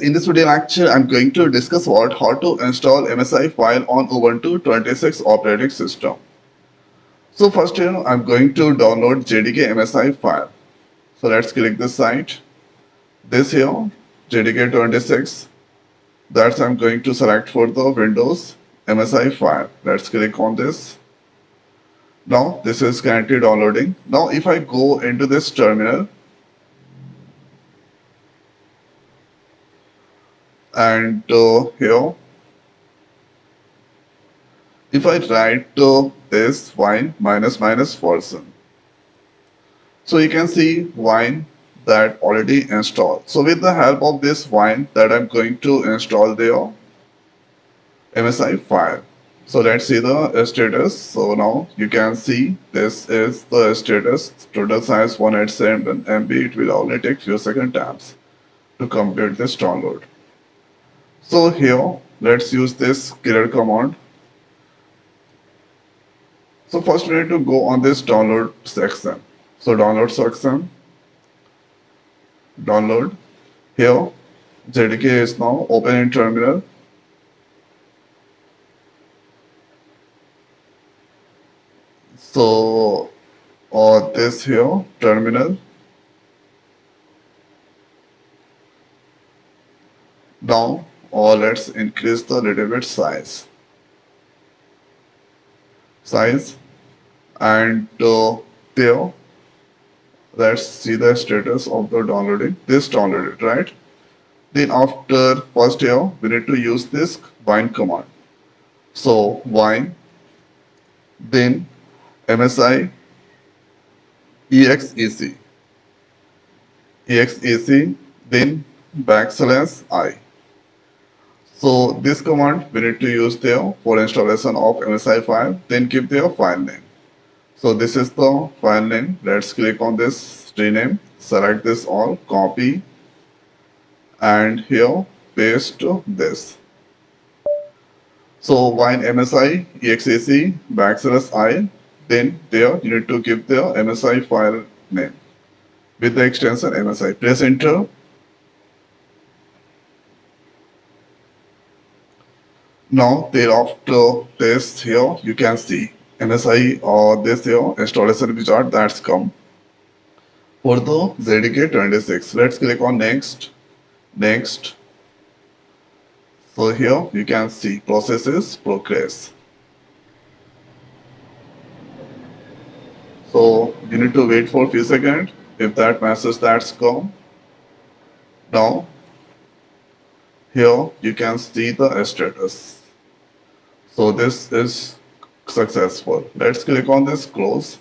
In this video lecture, I'm going to discuss how to install MSI file on Ubuntu 26 operating system. So first here, I'm going to download JDK MSI file. So let's click this site. This here, JDK 26. That's I'm going to select for the Windows MSI file. Let's click on this. Now this is currently downloading. Now if I go into this terminal and here if I write this wine minus minus version, so you can see wine that already installed. So with the help of this wine that I'm going to install the MSI file. So let's see the status. So now you can see this is the status. Total size 187 MB. It will only take few second times to complete this download. So here let's use this clear command. So first we need to go on this download section. So download section, download. Here JDK is now open in terminal. So this here terminal. Now let's increase the little bit size and there let's see the status of the downloading. This downloaded, right? Then after first here we need to use this wine command. So wine, then MSI exec, then \i. So this command we need to use there for installation of MSI file, then give their file name. So this is the file name. Let's click on this rename, select this all, copy, and here paste this. So wine MSI exec \i, then there you need to give the MSI file name with the extension MSI. Press enter. Now thereafter this here you can see MSI or this here installation wizard that's come for the JDK 26. Let's click on next. So here you can see processes progress. So you need to wait for a few seconds if that message that's come. Now here you can see the status. So this is successful. Let's click on this close.